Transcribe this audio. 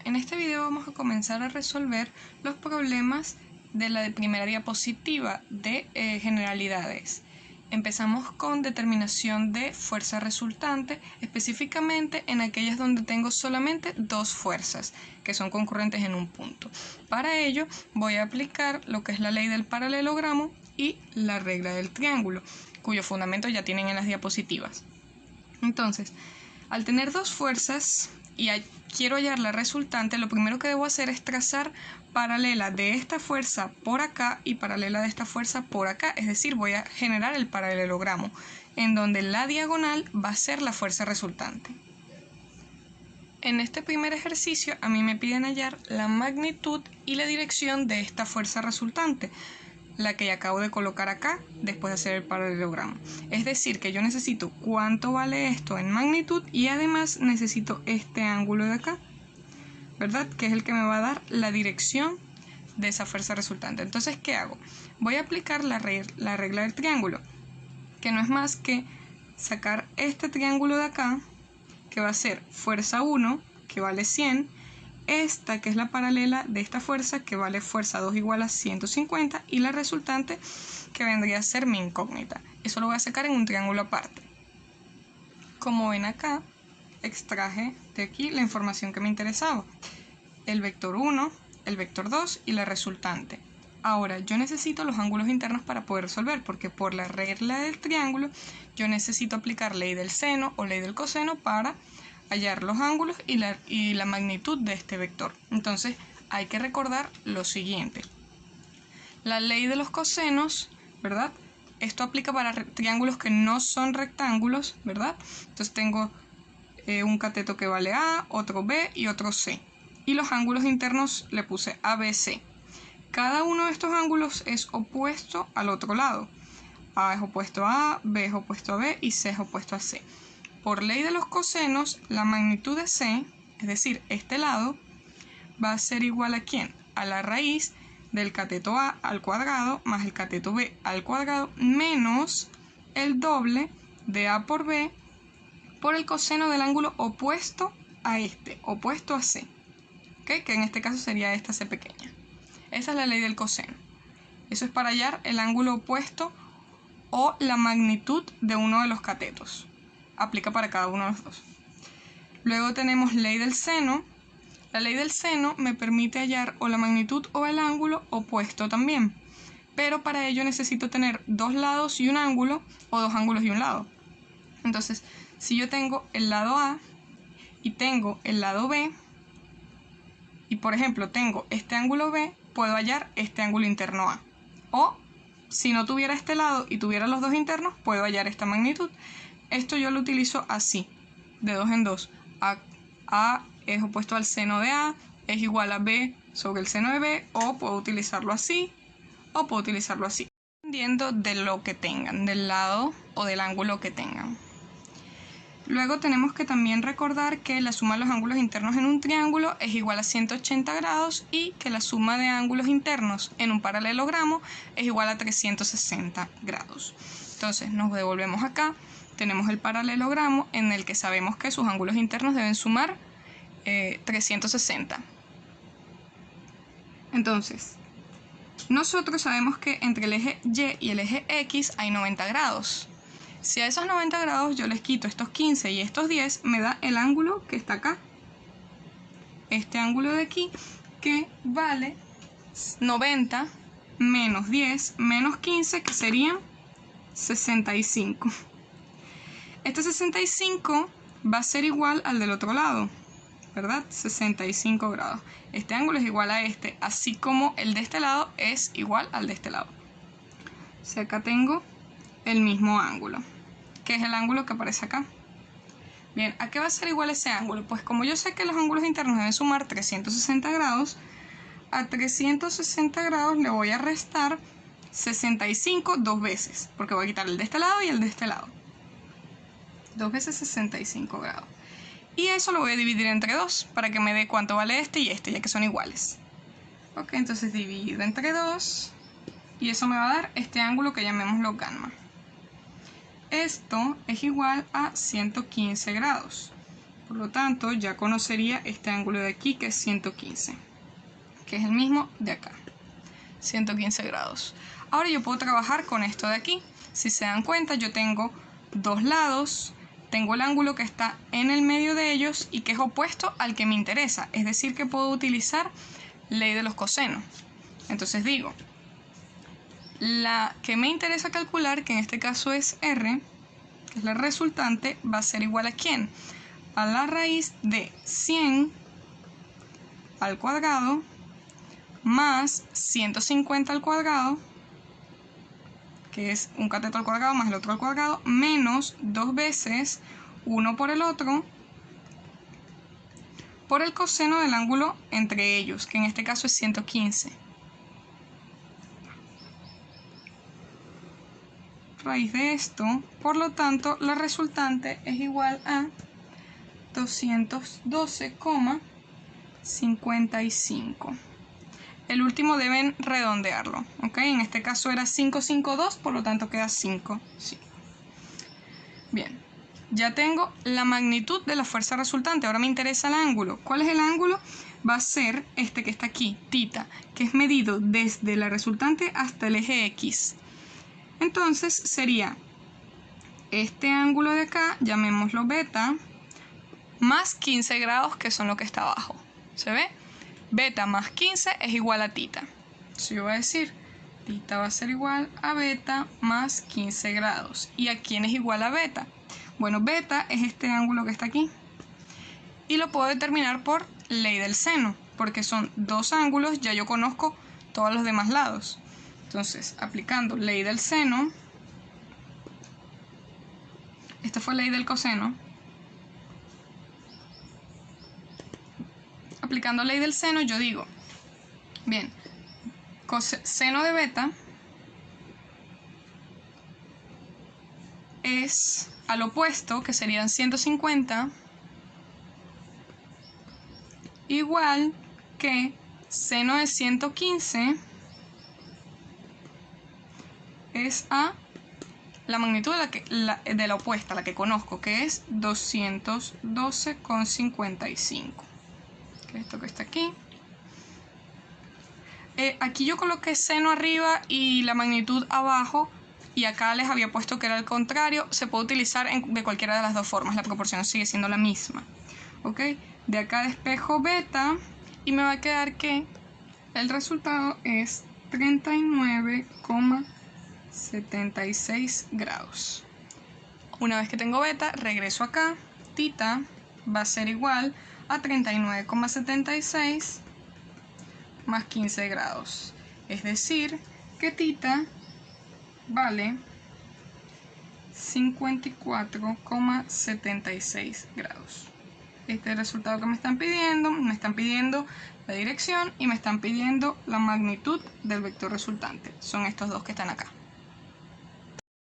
En este video vamos a comenzar a resolver los problemas de la primera diapositiva de generalidades. Empezamos con determinación de fuerza resultante, específicamente en aquellas donde tengo solamente dos fuerzas que son concurrentes en un punto. Para ello voy a aplicar lo que es la ley del paralelogramo y la regla del triángulo, cuyo fundamento ya tienen en las diapositivas. Entonces, al tener dos fuerzas y quiero hallar la resultante, lo primero que debo hacer es trazar paralela de esta fuerza por acá y paralela de esta fuerza por acá, es decir, voy a generar el paralelogramo, en donde la diagonal va a ser la fuerza resultante. En este primer ejercicio a mí me piden hallar la magnitud y la dirección de esta fuerza resultante, la que acabo de colocar acá después de hacer el paralelogramo. Es decir, que yo necesito cuánto vale esto en magnitud y además necesito este ángulo de acá, ¿verdad? Que es el que me va a dar la dirección de esa fuerza resultante. Entonces, ¿qué hago? Voy a aplicar la regla del triángulo, que no es más que sacar este triángulo de acá, que va a ser fuerza 1, que vale 100, esta que es la paralela de esta fuerza que vale fuerza 2 igual a 150 y la resultante que vendría a ser mi incógnita. Eso lo voy a sacar en un triángulo aparte. Como ven acá, extraje de aquí la información que me interesaba. El vector 1, el vector 2 y la resultante. Ahora, yo necesito los ángulos internos para poder resolver, porque por la regla del triángulo yo necesito aplicar ley del seno o ley del coseno para hallar los ángulos y la magnitud de este vector. Entonces hay que recordar lo siguiente. La ley de los cosenos, ¿verdad? Esto aplica para triángulos que no son rectángulos, ¿verdad? Entonces tengo un cateto que vale A, otro B y otro C. Y los ángulos internos le puse ABC. Cada uno de estos ángulos es opuesto al otro lado. A es opuesto a A, B es opuesto a B y C es opuesto a C. Por ley de los cosenos, la magnitud de C, es decir, este lado, va a ser igual a ¿quién? A la raíz del cateto A al cuadrado más el cateto B al cuadrado menos el doble de A por B por el coseno del ángulo opuesto a este, opuesto a C, ¿okay? Que en este caso sería esta C pequeña. Esa es la ley del coseno. Eso es para hallar el ángulo opuesto o la magnitud de uno de los catetos. Aplica para cada uno de los dos. Luego tenemos ley del seno. La ley del seno me permite hallar o la magnitud o el ángulo opuesto también. Pero para ello necesito tener dos lados y un ángulo o dos ángulos y un lado. Entonces, si yo tengo el lado A y tengo el lado B, y por ejemplo tengo este ángulo B, puedo hallar este ángulo interno A. O si no tuviera este lado y tuviera los dos internos, puedo hallar esta magnitud. Esto yo lo utilizo así, de dos en dos. A es opuesto al seno de A, es igual a B sobre el seno de B, o puedo utilizarlo así, o puedo utilizarlo así, dependiendo de lo que tengan, del lado o del ángulo que tengan. Luego tenemos que también recordar que la suma de los ángulos internos en un triángulo es igual a 180 grados y que la suma de ángulos internos en un paralelogramo es igual a 360 grados. Entonces nos devolvemos acá, tenemos el paralelogramo en el que sabemos que sus ángulos internos deben sumar 360. Entonces, nosotros sabemos que entre el eje Y y el eje X hay 90 grados. Si a esos 90 grados yo les quito estos 15 y estos 10, me da el ángulo que está acá. Este ángulo de aquí, que vale 90 menos 10 menos 15, que serían 65. Este 65 va a ser igual al del otro lado, ¿verdad? 65 grados. Este ángulo es igual a este, así como el de este lado es igual al de este lado. O sea, acá tengo el mismo ángulo, que es el ángulo que aparece acá. Bien, ¿a qué va a ser igual ese ángulo? Pues como yo sé que los ángulos internos deben sumar 360 grados, a 360 grados le voy a restar 65 dos veces, porque voy a quitar el de este lado y el de este lado. 2 veces 65 grados. Y eso lo voy a dividir entre 2, para que me dé cuánto vale este y este, ya que son iguales. Ok, entonces divido entre 2, y eso me va a dar este ángulo que llamémoslo gamma. Esto es igual a 115 grados, Por lo tanto, ya conocería este ángulo de aquí, que es 115, que es el mismo de acá, 115 grados. Ahora yo puedo trabajar con esto de aquí. Si se dan cuenta, yo tengo dos lados, tengo el ángulo que está en el medio de ellos y que es opuesto al que me interesa. Es decir, que puedo utilizar ley de los cosenos. Entonces digo, la que me interesa calcular, que en este caso es R, que es la resultante, va a ser igual a ¿quién? A la raíz de 100 al cuadrado más 150 al cuadrado, que es un cateto al cuadrado más el otro al cuadrado, menos 2 veces uno por el otro por el coseno del ángulo entre ellos, que en este caso es 115. Raíz de esto, por lo tanto, la resultante es igual a 212,55. El último deben redondearlo, ¿ok? En este caso era 552, por lo tanto queda 5. Sí. Bien, ya tengo la magnitud de la fuerza resultante. Ahora me interesa el ángulo. ¿Cuál es el ángulo? Va a ser este que está aquí, θ, que es medido desde la resultante hasta el eje X. Entonces sería este ángulo de acá, llamémoslo beta, más 15 grados, que son lo que está abajo. ¿Se ve? Beta más 15 es igual a θ. Entonces yo voy a decir, θ va a ser igual a beta más 15 grados. ¿Y a quién es igual a beta? Bueno, beta es este ángulo que está aquí. Y lo puedo determinar por ley del seno, porque son dos ángulos, ya yo conozco todos los demás lados. Entonces, aplicando ley del seno, esta fue ley del coseno. Aplicando ley del seno, yo digo, bien, seno de beta es al opuesto, que serían 150, igual que seno de 115 es a la magnitud de la opuesta, la que conozco, que es 212,55. Esto que está aquí. Aquí yo coloqué seno arriba y la magnitud abajo, y acá les había puesto que era el contrario. Se puede utilizar de cualquiera de las dos formas, la proporción sigue siendo la misma. ¿Ok? De acá despejo beta y me va a quedar que el resultado es 39,76 grados. Una vez que tengo beta, regreso acá. θ va a ser igual a 39,76 más 15 grados. Es decir, que θ vale 54,76 grados. Este es el resultado que me están pidiendo. Me están pidiendo la dirección y me están pidiendo la magnitud del vector resultante. Son estos dos que están acá.